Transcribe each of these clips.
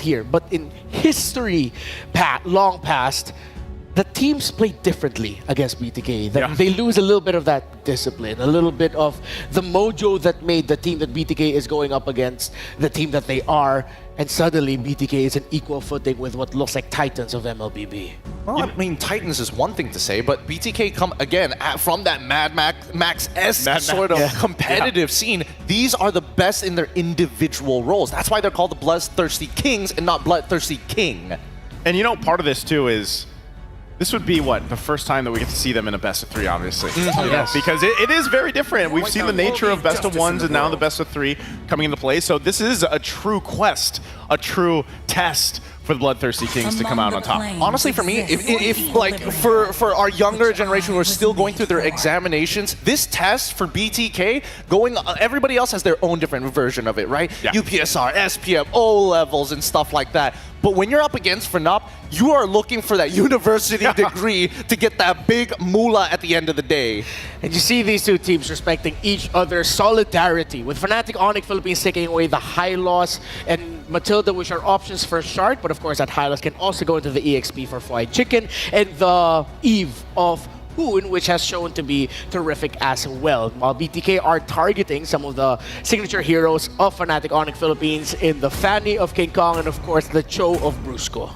here, but in history long past, the teams play differently against BTK. They lose a little bit of that discipline, a little bit of the mojo that made the team that BTK is going up against the team that they are, and suddenly BTK is an equal footing with what looks like Titans of MLBB. Well, I mean, Titans is one thing to say, but BTK come again from that Mad Max-esque sort of competitive scene. These are the best in their individual roles. That's why they're called the Bloodthirsty Kings and not Bloodthirsty King. And you know, part of this too is this would be what, the first time that we get to see them in a best of 3, obviously. Yes. Because it is very different. We've seen the nature of best of 1s and now the best of 3 coming into play. So this is a true quest, a true test for the Bloodthirsty Kings to come out on top. Honestly, for me, if like for our younger generation who are still going through their examinations, this test for BTK everybody else has their own different version of it, right? Yeah. UPSR, SPM, O levels, and stuff like that. But when you're up against FNOP, you are looking for that university degree to get that big moolah at the end of the day. And you see these two teams respecting each other's solidarity, with Fnatic Onyx Philippines taking away the high loss and Matilda, which are options for Shark, but of course that high loss can also go into the EXP for Fried Chicken, and the Eve of Hoon, which has shown to be terrific as well. While BTK are targeting some of the signature heroes of Fnatic Onyx Philippines in the Fanny of King Kong and of course the Cho of Brusco.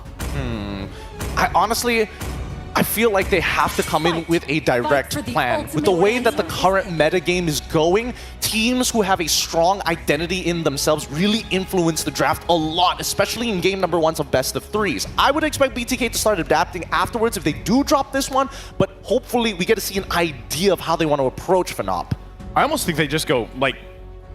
I feel like they have to come in with a direct plan. With the way that the current metagame is going, teams who have a strong identity in themselves really influence the draft a lot, especially in game number 1s of best of 3s. I would expect BTK to start adapting afterwards if they do drop this one, but hopefully we get to see an idea of how they want to approach FNOP. I almost think they just go, like,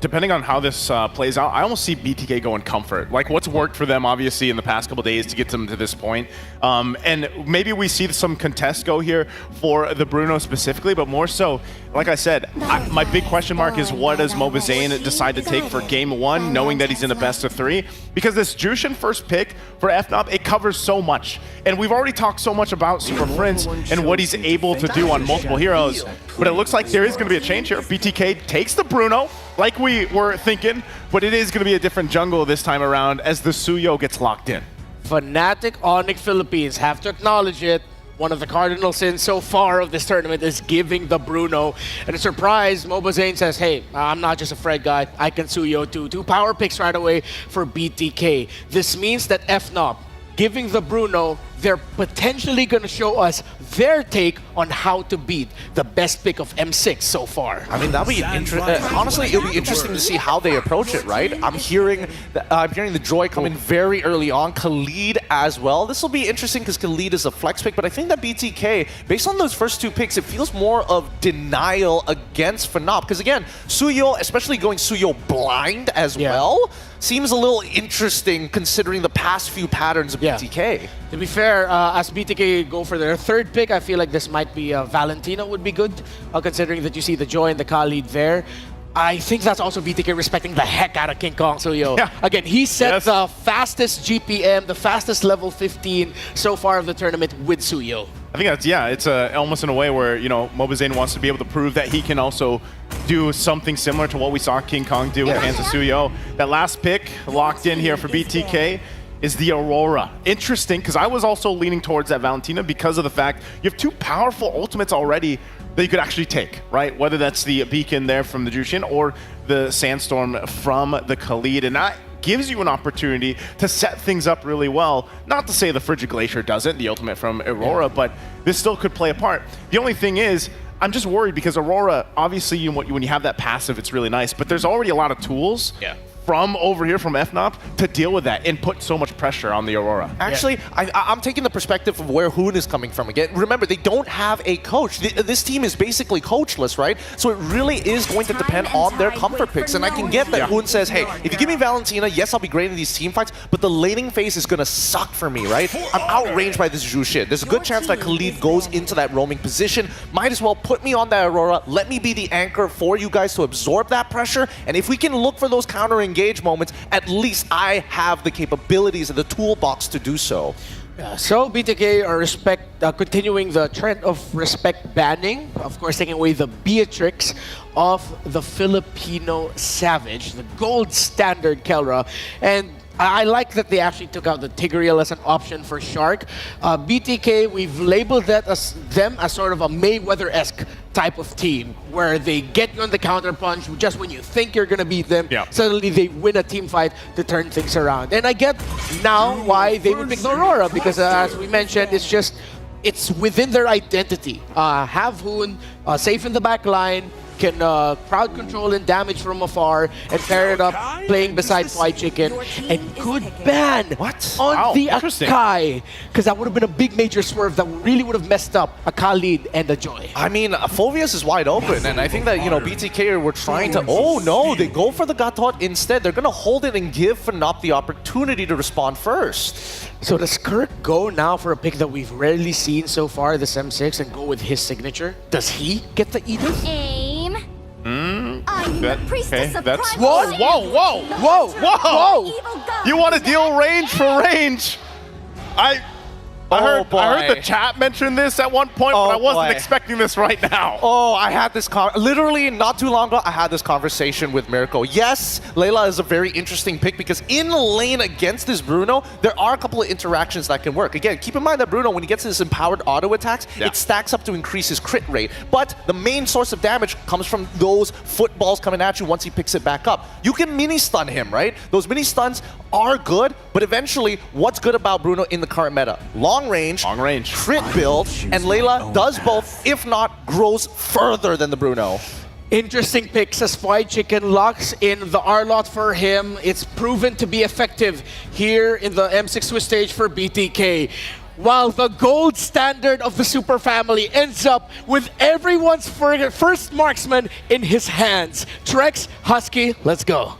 depending on how this plays out, I almost see BTK going comfort. Like what's worked for them, obviously, in the past couple days to get them to this point. And maybe we see some contests go here for the Bruno specifically, but more so, like I said, my big question mark is what does MLBB decide to take for game 1, knowing that he's in the best of 3? Because this Jushin first pick for FNOP, it covers so much. And we've already talked so much about Super Prince and what he's able to do on multiple heroes. But it looks like there is going to be a change here. BTK takes the Bruno, like we were thinking, but it is going to be a different jungle this time around as the Suyo gets locked in. Fnatic Onyx Philippines have to acknowledge it. One of the cardinal sins so far of this tournament is giving the Bruno. And a surprise, MLBB says, hey, I'm not just a Fred guy, I can Suyo too. 2 power picks right away for BTK. This means that FNOP, giving the Bruno, they're potentially going to show us their take on how to beat the best pick of M6 so far. I mean, that'll be honestly, it'll be interesting to see how they approach it, right? I'm hearing the Joy come in very early on, Khalid as well. This will be interesting because Khalid is a flex pick, but I think that BTK, based on those first 2 picks, it feels more of denial against FNOP. Because again, Suyo, especially going Suyo blind as well, seems a little interesting considering the past few patterns of BTK. To be fair, as BTK go for their 3rd pick, I feel like this might be Valentina would be good, considering that you see the Joy and the Khalid there. I think that's also BTK respecting the heck out of King Kong Suyo. Again, he set the fastest GPM, the fastest level 15 so far of the tournament with Suyo. I think that's, it's almost in a way where, you know, MLBB wants to be able to prove that he can also do something similar to what we saw King Kong do with Hansa Suyo. That last pick locked in here for BTK is the Aurora. Interesting, because I was also leaning towards that Valentina because of the fact you have 2 powerful ultimates already that you could actually take, right? Whether that's the Beacon there from the Jushin or the Sandstorm from the Khalid. And that gives you an opportunity to set things up really well. Not to say the Frigid Glacier doesn't, the ultimate from Aurora, but this still could play a part. The only thing is, I'm just worried because Aurora, obviously when you have that passive, it's really nice, but there's already a lot of tools from over here from FNOP to deal with that and put so much pressure on the Aurora. Actually, I'm taking the perspective of where Hoon is coming from again. Remember, they don't have a coach. This team is basically coachless, right? So it really is going to depend on their comfort picks. And I can get that Hoon says, hey, if you give me Valentina, yes, I'll be great in these team fights, but the laning phase is going to suck for me, right? I'm outranged by this Jushin. There's a good chance that Khalid goes into that roaming position. Might as well put me on that Aurora. Let me be the anchor for you guys to absorb that pressure. And if we can look for those counter-engage moments, at least I have the capabilities of the toolbox to do so. So BTK are continuing the trend of respect banning, of course taking away the Beatrix of the Filipino Savage, the gold standard KELRA. And I like that they actually took out the Tigreal as an option for Shark. BTK, we've labeled them as sort of a Mayweather-esque type of team, where they get you on the counter punch just when you think you're gonna beat them. Yeah. Suddenly they win a team fight to turn things around. And I get now why they would pick the Aurora, because as we mentioned, it's within their identity. Have Hoon safe in the back line, can crowd control and damage from afar, and pair it up playing beside Fly Chicken, and good ban on the Akai, because that would have been a big major swerve that really would have messed up a Khalid and a Joy. I mean, Phoveus is wide open, and I think that, you know, BTK were trying to... Oh no, they go for the Gatot instead. They're going to hold it and give FNOP the opportunity to respond first. So does Kirk go now for a pick that we've rarely seen so far, this M6, and go with his signature? Does he get the Edith? Aim. I'm the Okay, priestess of that's... primal Whoa, whoa, whoa! Whoa! You want to deal range for range? I heard the chat mention this at one point, but I wasn't expecting this right now. Oh, I had this literally not too long ago. I had this conversation with Mirko. Yes, Layla is a very interesting pick because in lane against this Bruno, there are a couple of interactions that can work. Again, keep in mind that Bruno, when he gets his empowered auto attacks, it stacks up to increase his crit rate. But the main source of damage comes from those footballs coming at you once he picks it back up. You can mini stun him, right? Those mini stuns are good, but eventually, what's good about Bruno in the current meta? Long range, crit build, and Layla does both, if not grows further than the Bruno. Interesting picks as Fly Chicken locks in the R-Lot for him. It's proven to be effective here in the M6 Swiss stage for BTK. While the gold standard of the Super Family ends up with everyone's first marksman in his hands. Trex, Husky, let's go.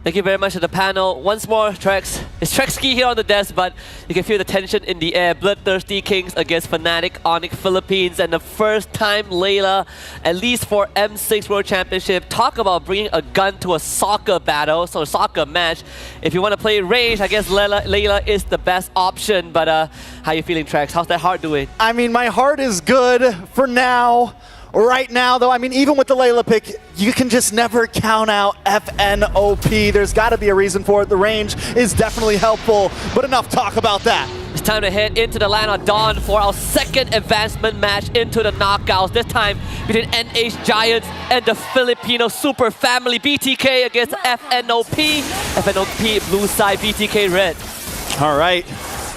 Thank you very much to the panel. Once more, Trex. It's Trexky here on the desk, but you can feel the tension in the air. Bloodthirsty Kings against Fnatic Onyx Philippines, and the first time Layla, at least for M6 World Championship. Talk about bringing a gun to a soccer battle, so a soccer match. If you want to play range, I guess Layla is the best option, but how you feeling, Trex? How's that heart doing? I mean, my heart is good for now. Right now, though, I mean, even with the Layla pick, you can just never count out FNOP. There's got to be a reason for it. The range is definitely helpful, but enough talk about that. It's time to head into the land of Dawn for our second advancement match into the knockouts. This time between NH Giants and the Filipino Super Family. BTK against FNOP. FNOP blue side, BTK red. All right.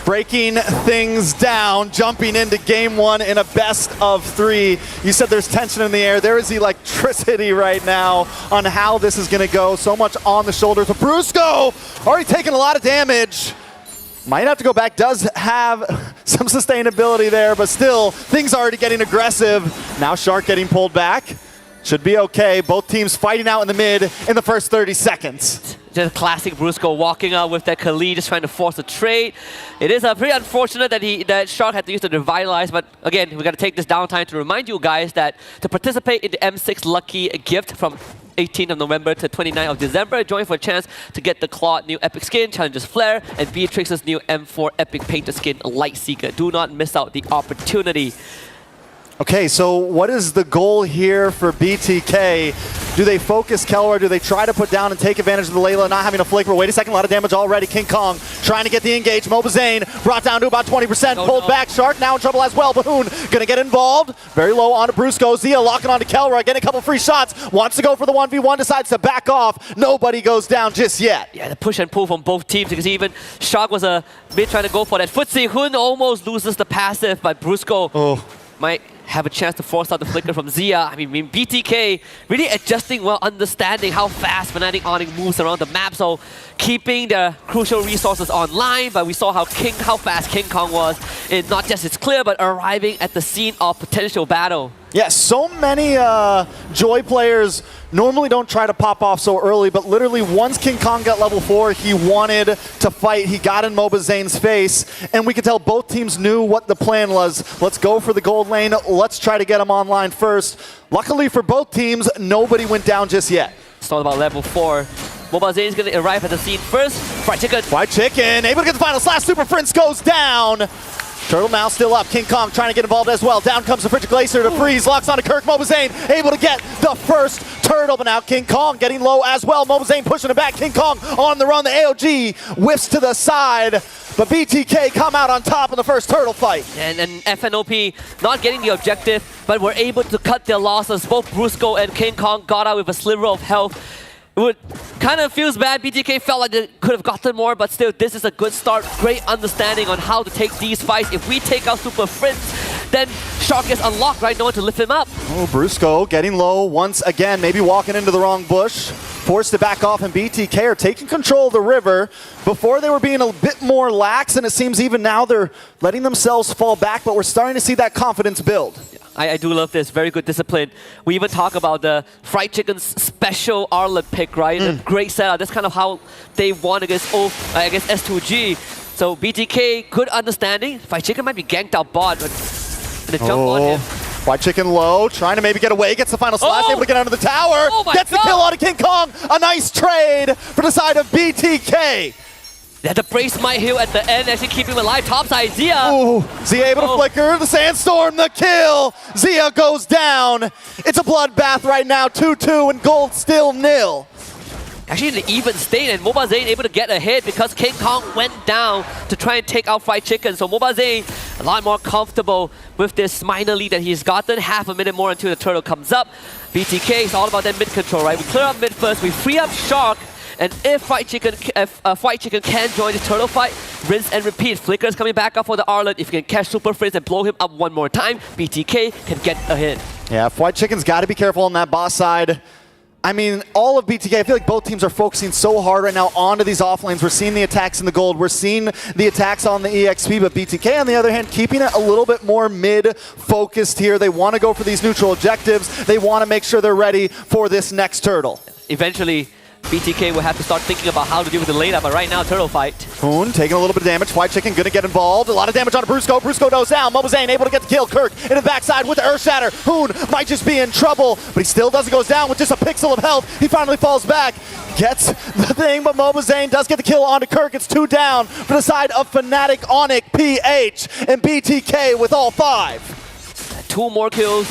Breaking things down, jumping into game one in a best of three. You said there's tension in the air. There is electricity right now on how this is going to go. So much on the shoulders of Brusco. Already taking a lot of damage. Might have to go back. Does have some sustainability there, but still, things are already getting aggressive. Now Shark getting pulled back. Should be okay. Both teams fighting out in the mid in the first 30 seconds. Just classic Brusco walking out with that Khalid, just trying to force a trade. It is pretty unfortunate that Shark had to use the Revitalize, but again, we got to take this downtime to remind you guys that to participate in the M6 Lucky gift from 18th of November to 29th of December, join for a chance to get the Claude new Epic Skin, Challenger's Flare, and Beatrix's new M4 Epic Painter Skin, Light Seeker. Do not miss out the opportunity. Okay, so what is the goal here for BTK? Do they focus KELRA? Do they try to put down and take advantage of the Layla not having a flicker? Wait a second, a lot of damage already. King Kong trying to get the engage. Mobazane brought down to about 20%, pulled back. Shark now in trouble as well. Bahoon gonna get involved. Very low onto Brusco. Zia locking onto KELRA, getting a couple free shots. Wants to go for the 1v1, decides to back off. Nobody goes down just yet. Yeah, the push and pull from both teams, because even Shark was a bit trying to go for that footsie. Hoon almost loses the passive, but Brusco might have a chance to force out the flicker from Zia. I mean, BTK really adjusting well, understanding how fast Fnatic Onyx moves around the map, so keeping the crucial resources online, but we saw how fast King Kong was in not just its clear, but arriving at the scene of potential battle. Yeah, so many Joy players normally don't try to pop off so early, but literally once King Kong got level 4, he wanted to fight. He got in Mobazane's face, and we could tell both teams knew what the plan was. Let's go for the gold lane. Let's try to get him online first. Luckily for both teams, nobody went down just yet. It's all about level 4. Mobazane's going to arrive at the scene first. Fried Chicken. Fried Chicken, able to get the final slash. Super Prince goes down. Turtle now still up. King Kong trying to get involved as well. Down comes the Frigid Glacier to freeze. Locks onto Kirk. Mobazane able to get the first turtle, but now King Kong getting low as well. Mobazane pushing it back. King Kong on the run. The AOG whiffs to the side, but BTK come out on top in the first turtle fight. And FNOP not getting the objective, but were able to cut their losses. Both Brusco and King Kong got out with a sliver of health. It kind of feels bad. BTK felt like they could have gotten more, but still, this is a good start. Great understanding on how to take these fights. If we take out Super Fritz, then Shark gets unlocked, right? No one to lift him up. Oh, Brusco getting low once again, maybe walking into the wrong bush. Forced to back off, and BTK are taking control of the river. Before they were being a bit more lax, and it seems even now they're letting themselves fall back, but we're starting to see that confidence build. I do love this. Very good discipline. We even talk about the Fried Chicken's special Arlet pick, right? A great setup. That's kind of how they won against S2G. So BTK, good understanding. Fried Chicken might be ganked out bot, but the jump on him. Fried Chicken low, trying to maybe get away, gets the final slash, able to get under the tower. Oh my gets the kill on King Kong. A nice trade for the side of BTK. Yeah, the brace might heal at the end, actually keeping him alive. Topside, Zia. Ooh, Zia able to flicker, the Sandstorm, the kill. Zia goes down. It's a bloodbath right now, 2-2, and gold still nil. Actually in the even state, and Mobazane able to get a hit because King Kong went down to try and take out Fried Chicken. So Mobazane a lot more comfortable with this minor lead that he's gotten. Half a minute more until the turtle comes up. BTK is all about that mid control, right? We clear up mid first, we free up Shark. And if Fried Chicken can join the turtle fight, rinse and repeat. Flicker is coming back up for the Arlet. If you can catch Super Frizz and blow him up one more time, BTK can get a hit. Yeah, Fried Chicken's got to be careful on that boss side. I mean, all of BTK, I feel like both teams are focusing so hard right now onto these offlanes. We're seeing the attacks in the gold. We're seeing the attacks on the EXP, but BTK, on the other hand, keeping it a little bit more mid-focused here. They want to go for these neutral objectives. They want to make sure they're ready for this next turtle. Eventually, BTK will have to start thinking about how to deal with the Layla, but right now, turtle fight. Hoon taking a little bit of damage. Fried Chicken gonna get involved. A lot of damage on Brusco. Brusco goes down. Mobazane able to get the kill. Kirk into the backside with the Earth Shatter. Hoon might just be in trouble, but he still doesn't go down with just a pixel of health. He finally falls back. Gets the thing, but Mobazane does get the kill onto Kirk. It's 2 down for the side of Fnatic, Onic, PH, and BTK with all 5. 2 more kills.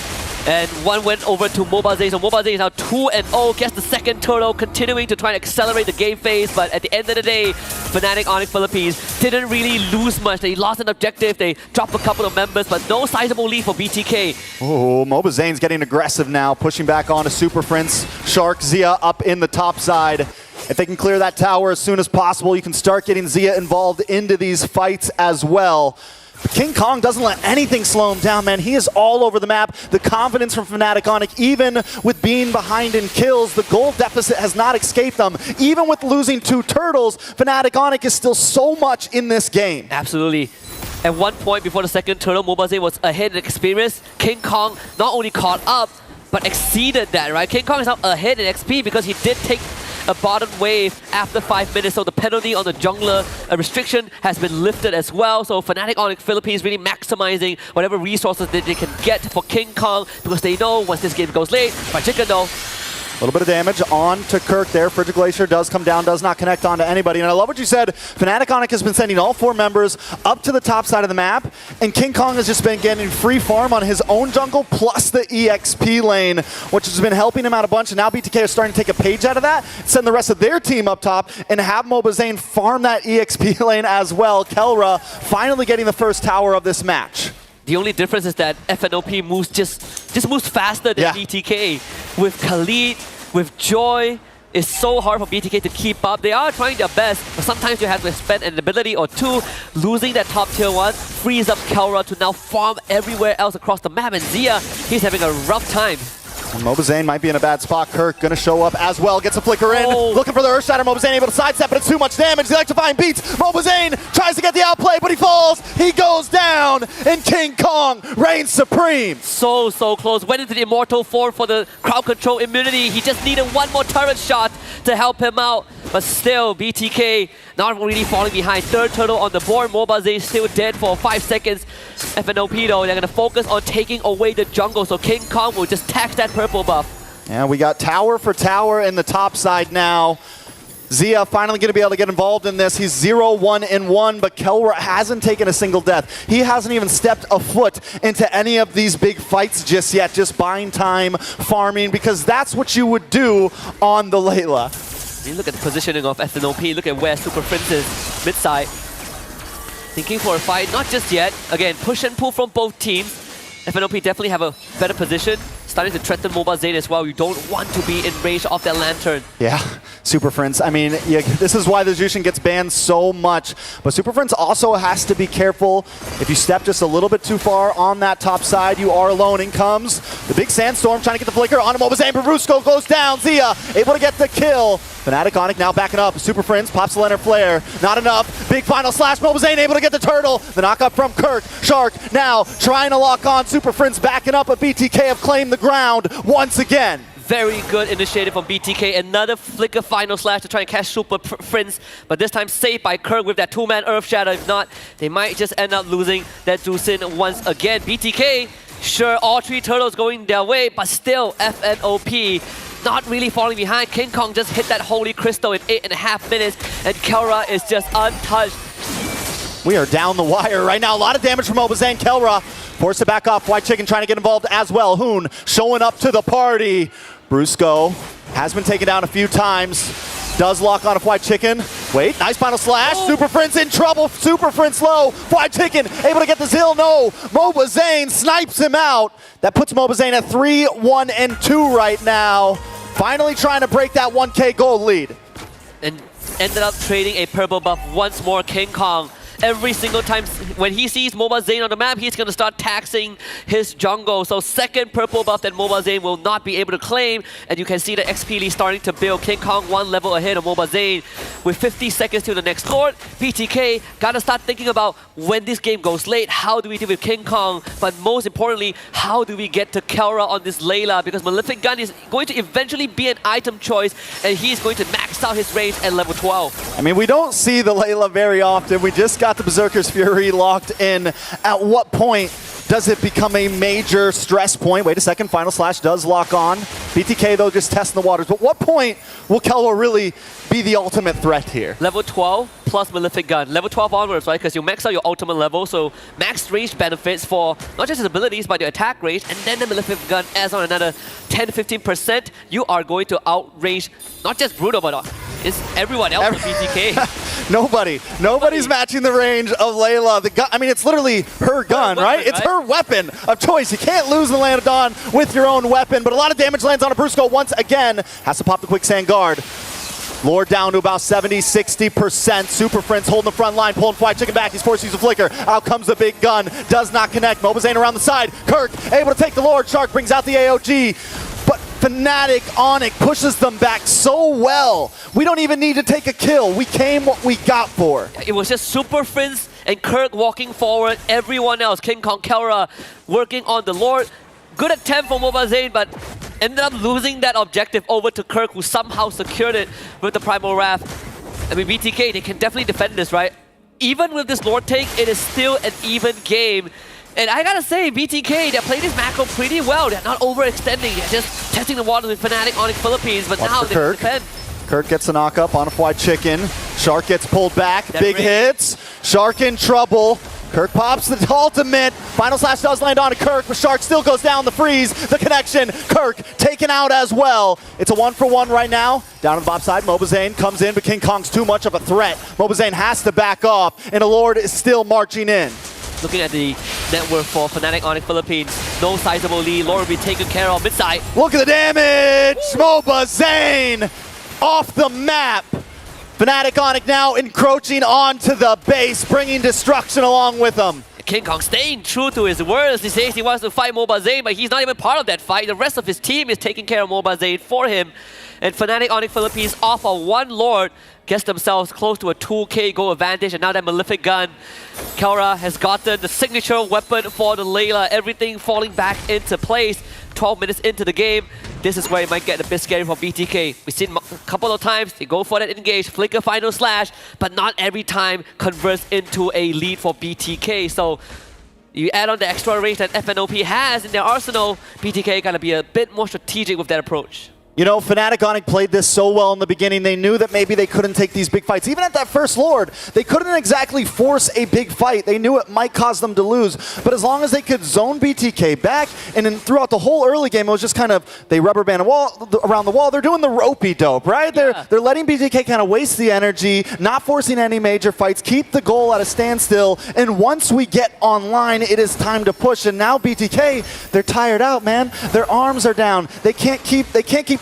And 1 went over to Mobazane. So Mobazane is now 2-0, gets the second turtle, continuing to try and accelerate the game phase. But at the end of the day, Fnatic Onyx Philippines didn't really lose much. They lost an objective, they dropped a couple of members, but no sizable lead for BTK. Oh, Mobazane's getting aggressive now, pushing back onto Super Prince. Shark, Zia up in the top side. If they can clear that tower as soon as possible, you can start getting Zia involved into these fights as well. But King Kong doesn't let anything slow him down, man. He is all over the map. The confidence from Fnatic Onic, even with being behind in kills, the gold deficit has not escaped them. Even with losing 2 turtles, Fnatic Onic is still so much in this game. Absolutely. At one point before the second turtle, Mobazane was ahead in experience. King Kong not only caught up, but exceeded that, right? King Kong is now ahead in XP because he did take a bottom wave after 5 minutes, so the penalty on the jungler restriction has been lifted as well. So Fnatic Onyx Philippines really maximizing whatever resources that they can get for King Kong because they know once this game goes late, Fried Chicken though. A little bit of damage on to Kirk there. Frigid Glacier does come down, does not connect onto anybody. And I love what you said. Fnatic Onic has been sending all 4 members up to the top side of the map, and King Kong has just been getting free farm on his own jungle plus the EXP lane, which has been helping him out a bunch. And now BTK is starting to take a page out of that, send the rest of their team up top, and have Mobazane farm that EXP lane as well. KELRA finally getting the first tower of this match. The only difference is that FNOP moves just moves faster than BTK. With Khalid, with Joy, it's so hard for BTK to keep up. They are trying their best, but sometimes you have to spend an ability or 2. Losing that top tier 1 frees up KELRA to now farm everywhere else across the map. And Zia, he's having a rough time. Mobazane might be in a bad spot. Kirk gonna show up as well. Gets a flicker in. Looking for the Earth Shatter. Mobazane able to sidestep, but it's too much damage. The electrifying beats. Mobazane tries to get the outplay, but he falls. He goes down, and King Kong reigns supreme. So close. Went into the immortal form for the crowd control immunity. He just needed 1 more turret shot to help him out. But still, BTK not really falling behind. 3rd turtle on the board. Mobazane still dead for 5 seconds. FNOP though, they're going to focus on taking away the jungle. So King Kong will just tax that purple buff. Yeah, we got tower for tower in the top side now. Zia finally going to be able to get involved in this. He's 0-1-1, but KELRA hasn't taken a single death. He hasn't even stepped a foot into any of these big fights just yet, just buying time, farming, because that's what you would do on the Layla. You look at the positioning of FNOP, look at where Super Prince is, mid-side. Thinking for a fight, not just yet. Again, push and pull from both teams. FNOP definitely have a better position. Starting to threaten Mobile Zane as well. You don't want to be in range of that lantern. Yeah, Super Prince. I mean, yeah, this is why the Jushin gets banned so much. But Super Prince also has to be careful. If you step just a little bit too far on that top side, you are alone. In comes the big Sandstorm, trying to get the flicker onto Mobile Zane. Brusco goes down. Zia able to get the kill. Fnatic Onyx now backing up. Super Prince pops the Leonard Flare. Not enough. Big final slash. Mobile Zane able to get the turtle. The knockup from Kirk. Shark now trying to lock on. Super Prince backing up, but BTK have claimed the ground once again. Very good initiative from BTK. Another flicker final slash to try and catch Super Prince, but this time saved by Kirk with that two-man Earth Shatter. If not, they might just end up losing that Jushin once again. BTK, sure, all three turtles going their way, but still FNOP not really falling behind. King Kong just hit that Holy Crystal in 8.5 minutes, and KELRA is just untouched. We are down the wire right now. A lot of damage from Mobile Zane. KELRA forced to back off. White Chicken trying to get involved as well. Hoon showing up to the party. Brusco has been taken down a few times. Does lock on a White Chicken. Wait, nice final slash. Oh. Super Prince in trouble. Super Prince low. White Chicken able to get the Zill. No. Mobile Zane snipes him out. That puts Mobile Zane at 3-1-2 right now. Finally trying to break that 1K gold lead. And ended up trading a purple buff once more. King Kong. Every single time when he sees Mobile Zane on the map, he's going to start taxing his jungle. So second purple buff that Mobile Zane will not be able to claim. And you can see the XP lead starting to build. King Kong one level ahead of Mobile Zane. With 50 seconds to the next Lord, BTK got to start thinking about when this game goes late, how do we deal with King Kong? But most importantly, how do we get to KELRA on this Layla? Because Malefic Gun is going to eventually be an item choice, and he's going to max out his range at level 12. I mean, we don't see the Layla very often. We just got the Berserker's Fury locked in. At what point does it become a major stress point? Wait a second, final slash does lock on. BTK though just testing the waters. But what point will KELRA really be the ultimate threat here? Level 12 plus Malefic Gun. Level 12 onwards, right? Because you max out your ultimate level, so max range benefits for not just his abilities, but your attack range, and then the Malefic Gun adds on another 10-15%. You are going to outrange not just Bruno, but it's everyone else with BTK. Nobody's matching the range of Layla. The gun, I mean, it's literally her gun, right? It's her weapon of choice. You can't lose in the Land of Dawn with your own weapon, but a lot of damage lands on a Brusco once again. Has to pop the Quicksand Guard. Lord down to about 70-60%. Super Prince holding the front line, pulling White Chicken back. He's forced to use a flicker. Out comes the big gun. Does not connect. Mobile Zane around the side. Kirk able to take the Lord. Shark brings out the AOG. But Fnatic Onyx pushes them back so well. We don't even need to take a kill. We came what we got for. It was just Super Prince and Kirk walking forward. Everyone else, King Kong, KELRA, working on the Lord. Good attempt from Mobile Zane, but ended up losing that objective over to Kirk, who somehow secured it with the Primal Wrath. I mean, BTK, they can definitely defend this, right? Even with this Lord take, it is still an even game. And I gotta say, BTK, they played this macro pretty well. They're not overextending. They're just testing the waters with Fnatic Onyx Philippines, but now they defend. Kirk gets a knock-up on a White Chicken. Shark gets pulled back. Big hits. Shark in trouble. Kirk pops the ultimate. Final slash does land on a Kirk, but Shark still goes down the freeze. The connection. Kirk taken out as well. It's a 1-for-1 right now. Down on the bottom side, Mobile Zane comes in, but King Kong's too much of a threat. Mobile Zane has to back off, and the Lord is still marching in. Looking at the network for Fnatic Onyx Philippines, no sizable lead. Lord will be taken care of mid-side. Look at the damage! Mobile Zane off the map. Fnatic Onyx now encroaching onto the base, bringing destruction along with them. King Kong staying true to his words. He says he wants to fight Mobile Zane, but he's not even part of that fight. The rest of his team is taking care of Mobile Zane for him. And Fnatic Onyx Philippines off of one Lord gets themselves close to a 2K goal advantage, and now that Malefic Gun. KELRA has gotten the signature weapon for the Layla, everything falling back into place. 12 minutes into the game, this is where it might get a bit scary for BTK. We've seen a couple of times, they go for that engage, flicker final slash, but not every time converts into a lead for BTK. So you add on the extra range that FNOP has in their arsenal, BTK gotta be a bit more strategic with that approach. You know, Fnatic Onic played this so well in the beginning, they knew that maybe they couldn't take these big fights. Even at that first Lord, they couldn't exactly force a big fight. They knew it might cause them to lose. But as long as they could zone BTK back, and then throughout the whole early game, it was just kind of, they rubber band around the wall. They're doing the ropey dope, right? Yeah. They're letting BTK kind of waste the energy, not forcing any major fights, keep the goal at a standstill. And once we get online, it is time to push. And now BTK, they're tired out, man. Their arms are down. They can't keep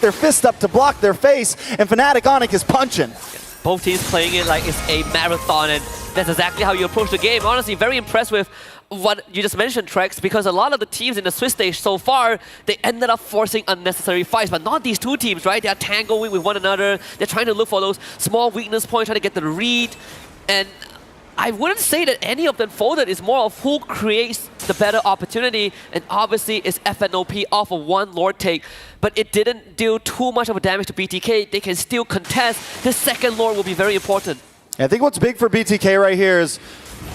their fist up to block their face, and Fnatic Onic is punching. Both teams playing it like it's a marathon, and that's exactly how you approach the game. Honestly, very impressed with what you just mentioned, Trex, because a lot of the teams in the Swiss stage so far, they ended up forcing unnecessary fights, but not these two teams, right? They are tangling with one another. They're trying to look for those small weakness points, trying to get the read, and I wouldn't say that any of them folded. It's more of who creates the better opportunity, and obviously it's FNOP off of one Lord take, but it didn't do too much of a damage to BTK. They can still contest. This second Lord will be very important. I think what's big for BTK right here is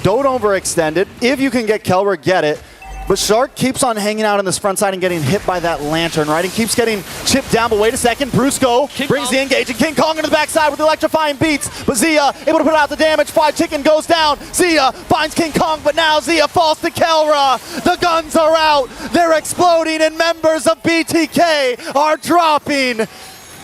don't overextend it. If you can get KELRA, get it. But Shark keeps on hanging out on this front side and getting hit by that lantern, right? And keeps getting chipped down, but wait a second. Brusco brings the engage, and King Kong into the backside with electrifying beats. But Zia able to put out the damage. Fried Chicken goes down. Zia finds King Kong, but now Zia falls to KELRA. The guns are out. They're exploding, and members of BTK are dropping.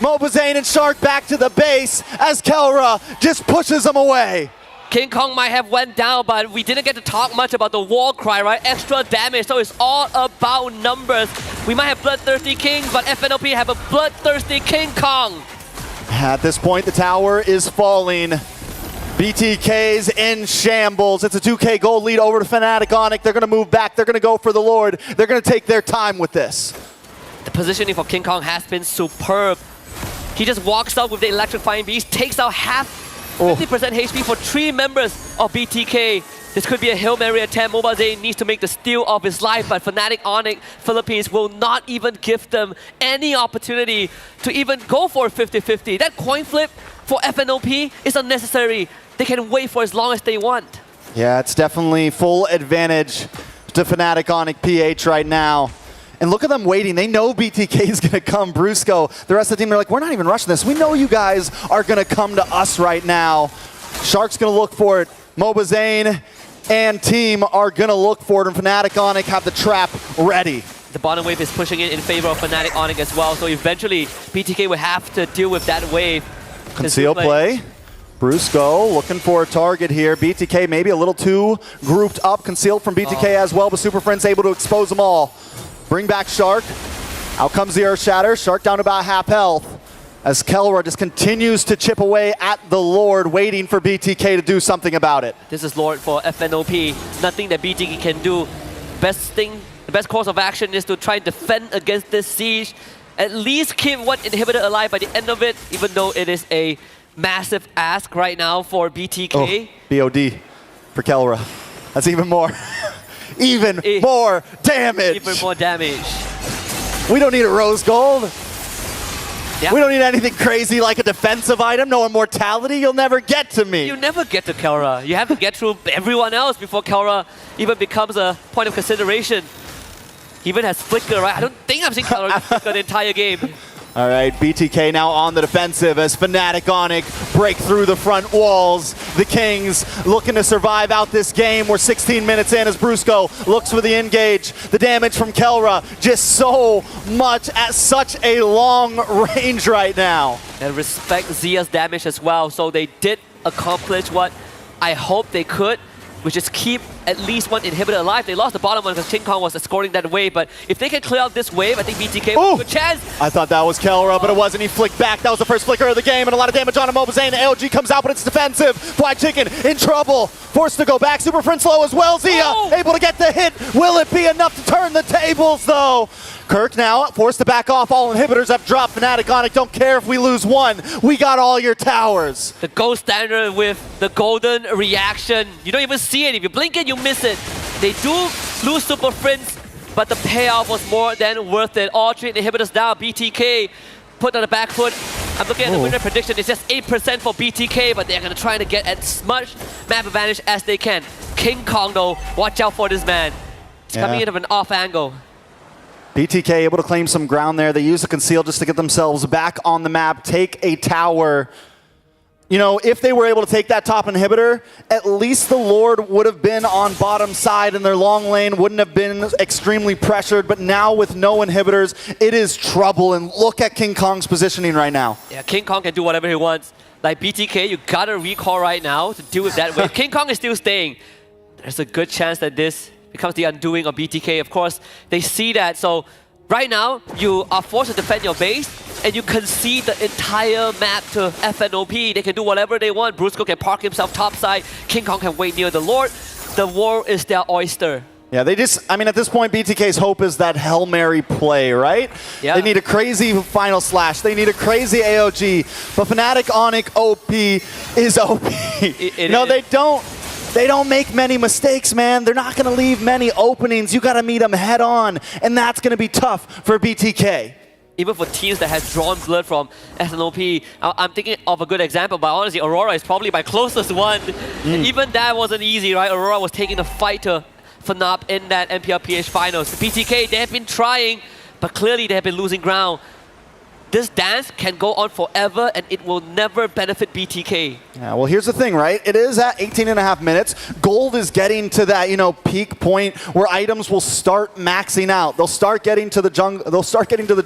Mobazane and Shark back to the base as KELRA just pushes them away. King Kong might have went down, but we didn't get to talk much about the war cry, right? Extra damage, so it's all about numbers. We might have Bloodthirsty King, but FNOP have a Bloodthirsty King Kong. At this point, the tower is falling. BTK's in shambles. It's a 2K gold lead over to Fnatic Onic. They're going to move back. They're going to go for the Lord. They're going to take their time with this. The positioning for King Kong has been superb. He just walks up with the electrifying beast, takes out half 50% HP for 3 members of BTK. This could be a Hail Mary attempt. Mobazane needs to make the steal of his life, but Fnatic Onic Philippines will not even give them any opportunity to even go for a 50-50. That coin flip for FNOP is unnecessary. They can wait for as long as they want. Yeah, it's definitely full advantage to Fnatic Onic PH right now. And look at them waiting. They know BTK is going to come. Brusco, the rest of the team, they're like, we're not even rushing this. We know you guys are going to come to us right now. Shark's going to look for it. Mobazane and team are going to look for it. And Fnatic Onic have the trap ready. The bottom wave is pushing it in favor of Fnatic Onic as well. So eventually, BTK will have to deal with that wave. Conceal play. Brusco looking for a target here. BTK maybe a little too grouped up. Concealed from BTK as well, but Super Friends able to expose them all. Bring back Shark. Out comes the Earth Shatter. Shark down to about half health as KELRA just continues to chip away at the Lord, waiting for BTK to do something about it. This is Lord for FNOP. Nothing that BTK can do. The best course of action is to try and defend against this siege. At least keep one inhibitor alive by the end of it, even though it is a massive ask right now for BTK. Oh, BOD for KELRA. That's even more. Even more damage. Even more damage. We don't need a rose gold. Yeah. We don't need anything crazy like a defensive item. No immortality. You'll never get to me. You never get to KELRA. You have to get through everyone else before KELRA even becomes a point of consideration. He even has Flicker, right? I don't think I've seen KELRA Flicker the entire game. All right, BTK now on the defensive as Fnatic Onic break through the front walls. The Kings looking to survive out this game. We're 16 minutes in as Brusco looks for the engage. The damage from KELRA just so much at such a long range right now. And respect Zia's damage as well. So they did accomplish what I hope they could, which is keep at least one inhibitor alive. They lost the bottom one because King Kong was escorting that wave, but if they can clear out this wave, I think BTK will have a good chance. I thought that was KELRA, but it wasn't. He flicked back. That was the first flicker of the game, and a lot of damage on him. Mobazane, LG comes out, but it's defensive. Fried Chicken in trouble. Forced to go back. Super Friend slow as well. Zia able to get the hit. Will it be enough to turn the tables, though? Kirk now forced to back off. All inhibitors have dropped. Fnatic Onic don't care if we lose one. We got all your towers. The gold standard with the golden reaction. You don't even see it. If you blink it, you miss it. They do lose Super Friends, but the payoff was more than worth it. All 3 inhibitors down. BTK put on the back foot. I'm looking at the winner prediction. It's just 8% for BTK, but they're going to try to get as much map advantage as they can. King Kong, though, watch out for this man. He's coming in of an off angle. BTK able to claim some ground there. They use the conceal just to get themselves back on the map, take a tower. You know, if they were able to take that top inhibitor, at least the Lord would have been on bottom side and their long lane wouldn't have been extremely pressured. But now with no inhibitors, it is trouble. And look at King Kong's positioning right now. Yeah, King Kong can do whatever he wants. Like BTK, you gotta recall right now to deal with that wave. King Kong is still staying. There's a good chance that this becomes the undoing of BTK. Of course, they see that. So right now, you are forced to defend your base, and you concede the entire map to FNOP. They can do whatever they want. Brusco can park himself topside. King Kong can wait near the Lord. The war is their oyster. Yeah, they just, I mean, at this point, BTK's hope is that Hail Mary play, right? Yeah. They need a crazy final slash. They need a crazy AOG. But Fnatic Onyx OP is OP. They don't make many mistakes, man. They're not going to leave many openings. You got to meet them head on, and that's going to be tough for BTK. Even for teams that has drawn blood from SNOP, I'm thinking of a good example, but honestly, Aurora is probably my closest one. Even that wasn't easy, right? Aurora was taking the fight to FNOP in that MPLPH finals. The BTK, they have been trying, but clearly they have been losing ground. This dance can go on forever, and it will never benefit BTK. Yeah, well, here's the thing, right? It is at 18.5 minutes. Gold is getting to that, you know, peak point where items will start maxing out. They'll start getting to the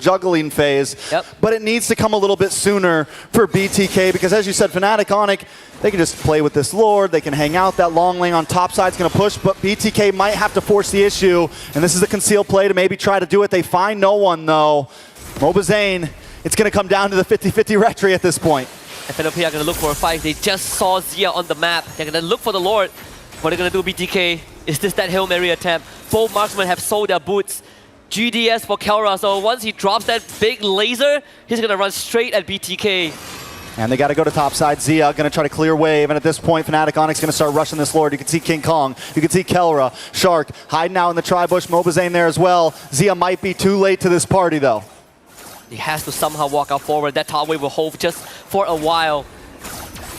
juggling phase. Yep. But it needs to come a little bit sooner for BTK because, as you said, Fnatic Onyx, they can just play with this Lord. They can hang out. That long lane on top side's going to push, but BTK might have to force the issue. And this is a concealed play to maybe try to do it. They find no one, though. Mobazane. It's going to come down to the 50-50 retry at this point. FNOP are going to look for a fight. They just saw Zia on the map. They're going to look for the Lord. What are they going to do, BTK? Is this that Hail Mary attempt? Both marksmen have sold their boots. GDS for KELRA, so once he drops that big laser, he's going to run straight at BTK. And they got to go to top side. Zia going to try to clear wave. And at this point, Fnatic Onyx going to start rushing this Lord. You can see King Kong. You can see KELRA. Shark hiding out in the tri-bush. Mobazane there as well. Zia might be too late to this party, though. He has to somehow walk out forward. That top wave will hold just for a while.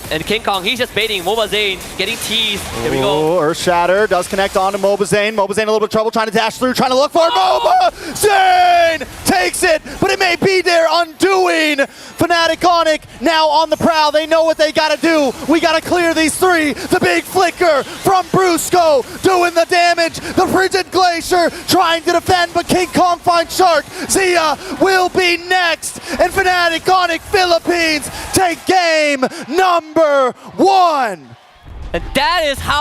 And King Kong, he's just baiting Mobazane, getting teased. Here we go. Earth Shatter does connect onto Mobazane. Mobazane a little bit of trouble trying to dash through, trying to look for it. Mobazane takes it, but it may be there undoing. Fnatic Onyx now on the prowl. They know what they got to do. We got to clear these three. The big flicker from Brusco doing the damage. The Frigid Glacier trying to defend, but King Kong finds Shark. Zia will be next. And Fnatic Onyx Philippines take game number 1. And that is how